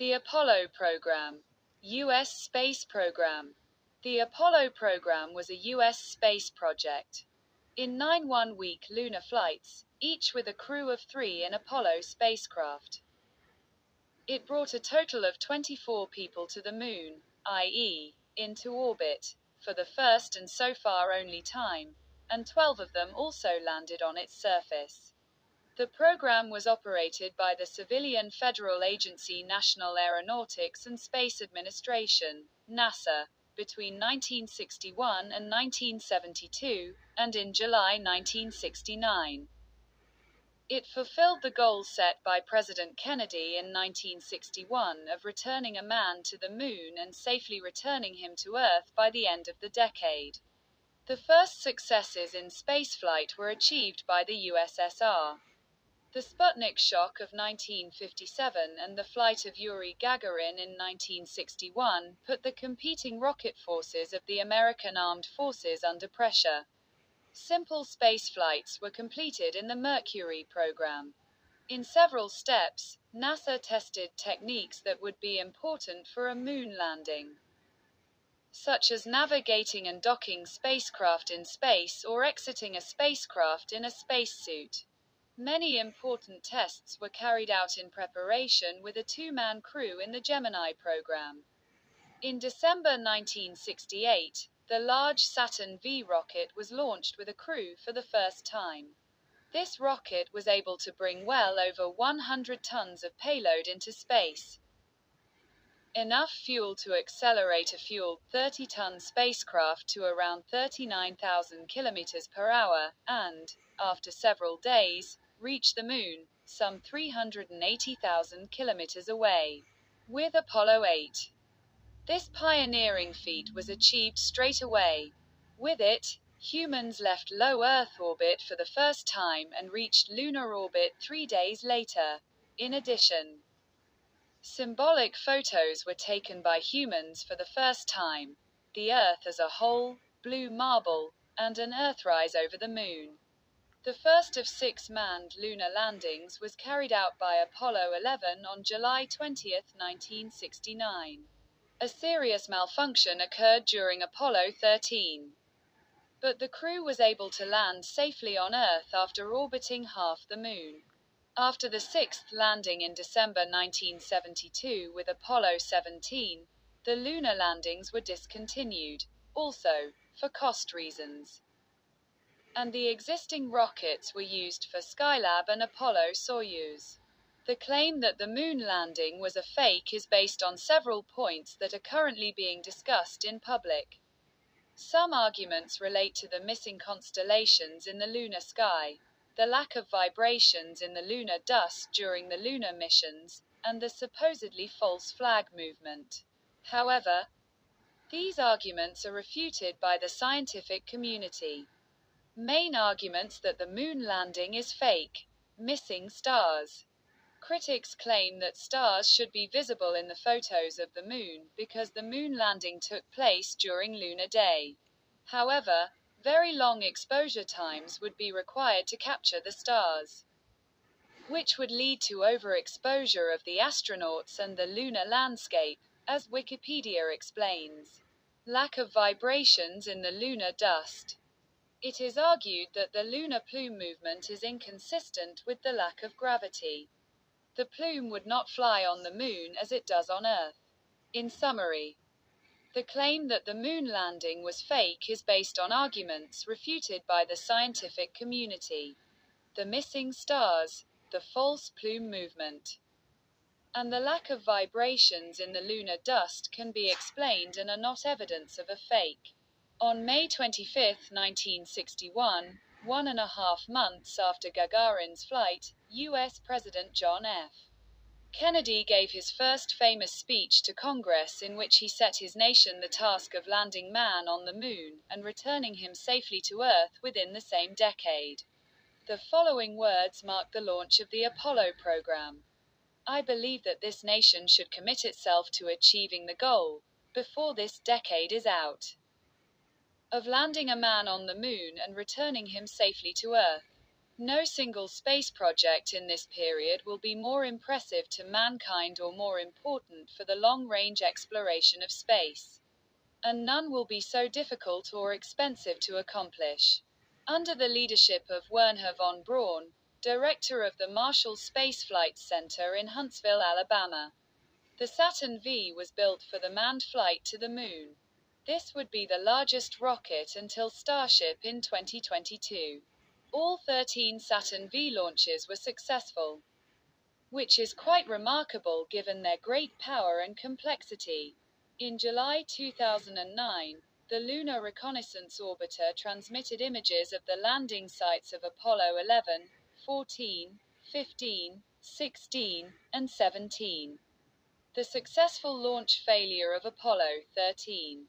The Apollo Program. U.S. Space Program. The Apollo program was a U.S. space project. In 9 one-week lunar flights, each with a crew of 3 in Apollo spacecraft. It brought a total of 24 people to the Moon, i.e., into orbit, for the first and so far only time, and 12 of them also landed on its surface. The program was operated by the civilian federal agency National Aeronautics and Space Administration, NASA, between 1961 and 1972, and in July 1969. It fulfilled the goal set by President Kennedy in 1961 of returning a man to the Moon and safely returning him to Earth by the end of the decade. The first successes in spaceflight were achieved by the USSR. The Sputnik shock of 1957 and the flight of Yuri Gagarin in 1961 put the competing rocket forces of the American armed forces under pressure. Simple space flights were completed in the Mercury program. In several steps, NASA tested techniques that would be important for a moon landing, such as navigating and docking spacecraft in space or exiting a spacecraft in a spacesuit. Many important tests were carried out in preparation with a 2-man crew in the Gemini program. In December 1968, the large Saturn V rocket was launched with a crew for the first time. This rocket was able to bring well over 100 tons of payload into space, enough fuel to accelerate a fueled 30-ton spacecraft to around 39,000 kilometers per hour, and, after several days, reach the Moon, some 380,000 kilometers away. With Apollo 8. This pioneering feat was achieved straight away. With it, humans left low Earth orbit for the first time and reached lunar orbit 3 days later. In addition, symbolic photos were taken by humans for the first time. The Earth as a whole, blue marble, and an Earthrise over the Moon. The first of 6 manned lunar landings was carried out by Apollo 11 on July 20, 1969. A serious malfunction occurred during Apollo 13. But the crew was able to land safely on Earth after orbiting half the Moon. After the 6th landing in December 1972 with Apollo 17, the lunar landings were discontinued, also, for cost reasons, and the existing rockets were used for Skylab and Apollo-Soyuz. The claim that the moon landing was a fake is based on several points that are currently being discussed in public. Some arguments relate to the missing constellations in the lunar sky, the lack of vibrations in the lunar dust during the lunar missions, and the supposedly false flag movement. However, these arguments are refuted by the scientific community. Main arguments that the moon landing is fake. Missing stars. Critics claim that stars should be visible in the photos of the moon because the moon landing took place during lunar day. However, very long exposure times would be required to capture the stars, which would lead to overexposure of the astronauts and the lunar landscape, as Wikipedia explains. Lack of vibrations in the lunar dust. It is argued that the lunar plume movement is inconsistent with the lack of gravity. The plume would not fly on the moon as it does on Earth. In summary, the claim that the moon landing was fake is based on arguments refuted by the scientific community. The missing stars, the false plume movement, and the lack of vibrations in the lunar dust can be explained and are not evidence of a fake. On May 25, 1961, 1.5 months after Gagarin's flight, U.S. President John F. Kennedy gave his first famous speech to Congress in which he set his nation the task of landing man on the moon, and returning him safely to Earth within the same decade. The following words marked the launch of the Apollo program. I believe that this nation should commit itself to achieving the goal, before this decade is out, of landing a man on the moon and returning him safely to Earth. No single space project in this period will be more impressive to mankind or more important for the long-range exploration of space. And none will be so difficult or expensive to accomplish. Under the leadership of Wernher von Braun, director of the Marshall Space Flight Center in Huntsville, Alabama, the Saturn V was built for the manned flight to the Moon. This would be the largest rocket until Starship in 2022. All 13 Saturn V launches were successful, which is quite remarkable given their great power and complexity. In July 2009, the Lunar Reconnaissance Orbiter transmitted images of the landing sites of Apollo 11, 14, 15, 16, and 17. The successful launch failure of Apollo 13.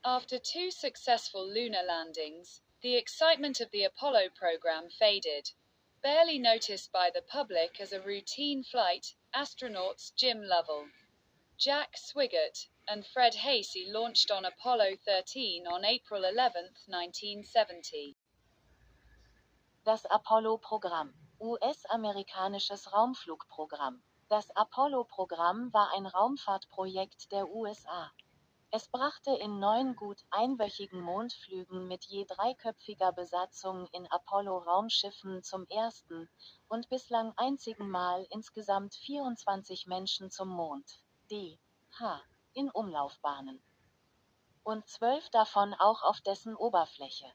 After 2 successful lunar landings, the excitement of the Apollo program faded. Barely noticed by the public as a routine flight, astronauts Jim Lovell, Jack Swigert, and Fred Hasey launched on Apollo 13 on April 11, 1970. Das Apollo-Programm. US-amerikanisches Raumflugprogramm. Das Apollo-Programm war ein Raumfahrtprojekt der USA. Es brachte in 9 gut einwöchigen Mondflügen mit je 3-köpfiger Besatzung in Apollo-Raumschiffen zum ersten und bislang einzigen Mal insgesamt 24 Menschen zum Mond, d.h. in Umlaufbahnen. Und 12 davon auch auf dessen Oberfläche.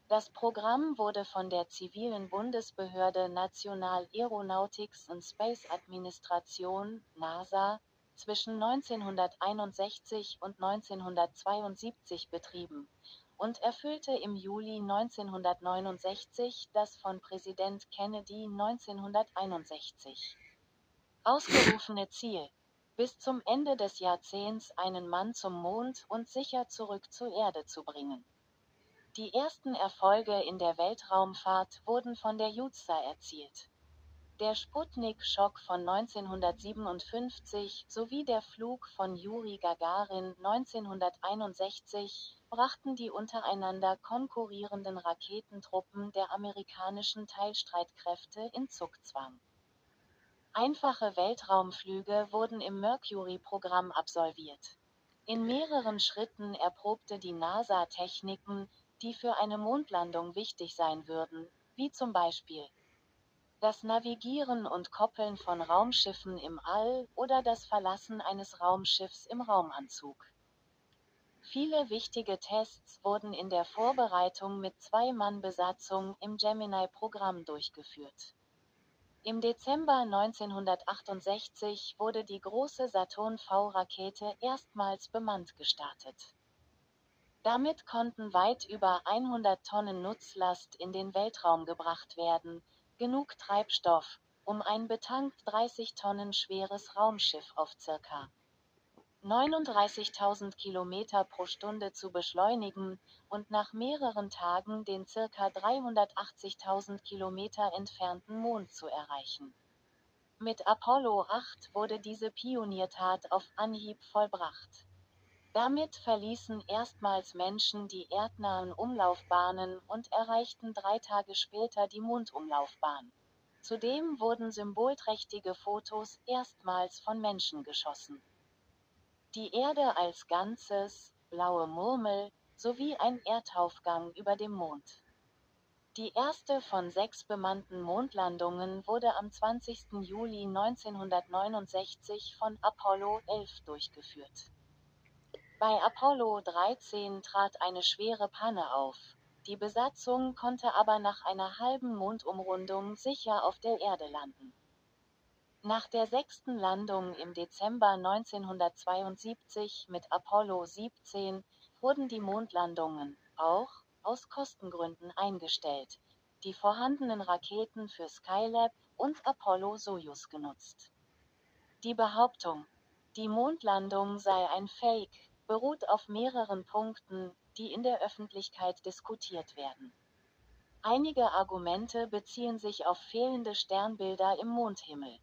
Das Programm wurde von der zivilen Bundesbehörde National Aeronautics and Space Administration, NASA, zwischen 1961 und 1972 betrieben und erfüllte im Juli 1969 das von Präsident Kennedy 1961 ausgerufene Ziel, bis zum Ende des Jahrzehnts einen Mann zum Mond und sicher zurück zur Erde zu bringen. Die ersten Erfolge in der Weltraumfahrt wurden von der JUTSA erzielt. Der Sputnik-Schock von 1957 sowie der Flug von Juri Gagarin 1961 brachten die untereinander konkurrierenden Raketentruppen der amerikanischen Teilstreitkräfte in Zugzwang. Einfache Weltraumflüge wurden im Mercury-Programm absolviert. In mehreren Schritten erprobte die NASA Techniken, die für eine Mondlandung wichtig sein würden, wie zum Beispiel das Navigieren und Koppeln von Raumschiffen im All oder das Verlassen eines Raumschiffs im Raumanzug. Viele wichtige Tests wurden in der Vorbereitung mit 2-Mann-Besatzung im Gemini-Programm durchgeführt. Im Dezember 1968 wurde die große Saturn-V-Rakete erstmals bemannt gestartet. Damit konnten weit über 100 Tonnen Nutzlast in den Weltraum gebracht werden, genug Treibstoff, um ein betankt 30 Tonnen schweres Raumschiff auf ca. 39.000 Kilometer pro Stunde zu beschleunigen und nach mehreren Tagen den ca. 380.000 Kilometer entfernten Mond zu erreichen. Mit Apollo 8 wurde diese Pioniertat auf Anhieb vollbracht. Damit verließen erstmals Menschen die erdnahen Umlaufbahnen und erreichten 3 Tage später die Mondumlaufbahn. Zudem wurden symbolträchtige Fotos erstmals von Menschen geschossen. Die Erde als Ganzes, blaue Murmel, sowie ein Erdaufgang über dem Mond. Die erste von 6 bemannten Mondlandungen wurde am 20. Juli 1969 von Apollo 11 durchgeführt. Bei Apollo 13 trat eine schwere Panne auf. Die Besatzung konnte aber nach einer halben Mondumrundung sicher auf der Erde landen. Nach der 6. Landung im Dezember 1972 mit Apollo 17 wurden die Mondlandungen, auch aus Kostengründen, eingestellt, die vorhandenen Raketen für Skylab und Apollo-Sojus genutzt. Die Behauptung, die Mondlandung sei ein Fake, beruht auf mehreren Punkten, die in der Öffentlichkeit diskutiert werden. Einige Argumente beziehen sich auf fehlende Sternbilder im Mondhimmel.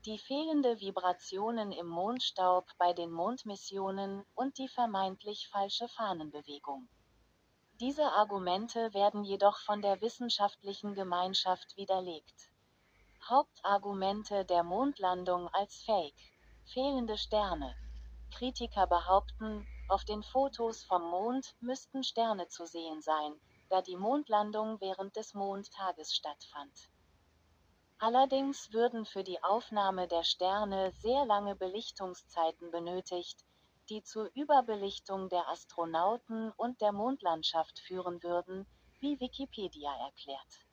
Die fehlende Vibrationen im Mondstaub bei den Mondmissionen und die vermeintlich falsche Fahnenbewegung. Diese Argumente werden jedoch von der wissenschaftlichen Gemeinschaft widerlegt. Hauptargumente der Mondlandung als Fake. Fehlende Sterne. Kritiker behaupten, auf den Fotos vom Mond müssten Sterne zu sehen sein, da die Mondlandung während des Mondtages stattfand. Allerdings würden für die Aufnahme der Sterne sehr lange Belichtungszeiten benötigt, die zur Überbelichtung der Astronauten und der Mondlandschaft führen würden, wie Wikipedia erklärt.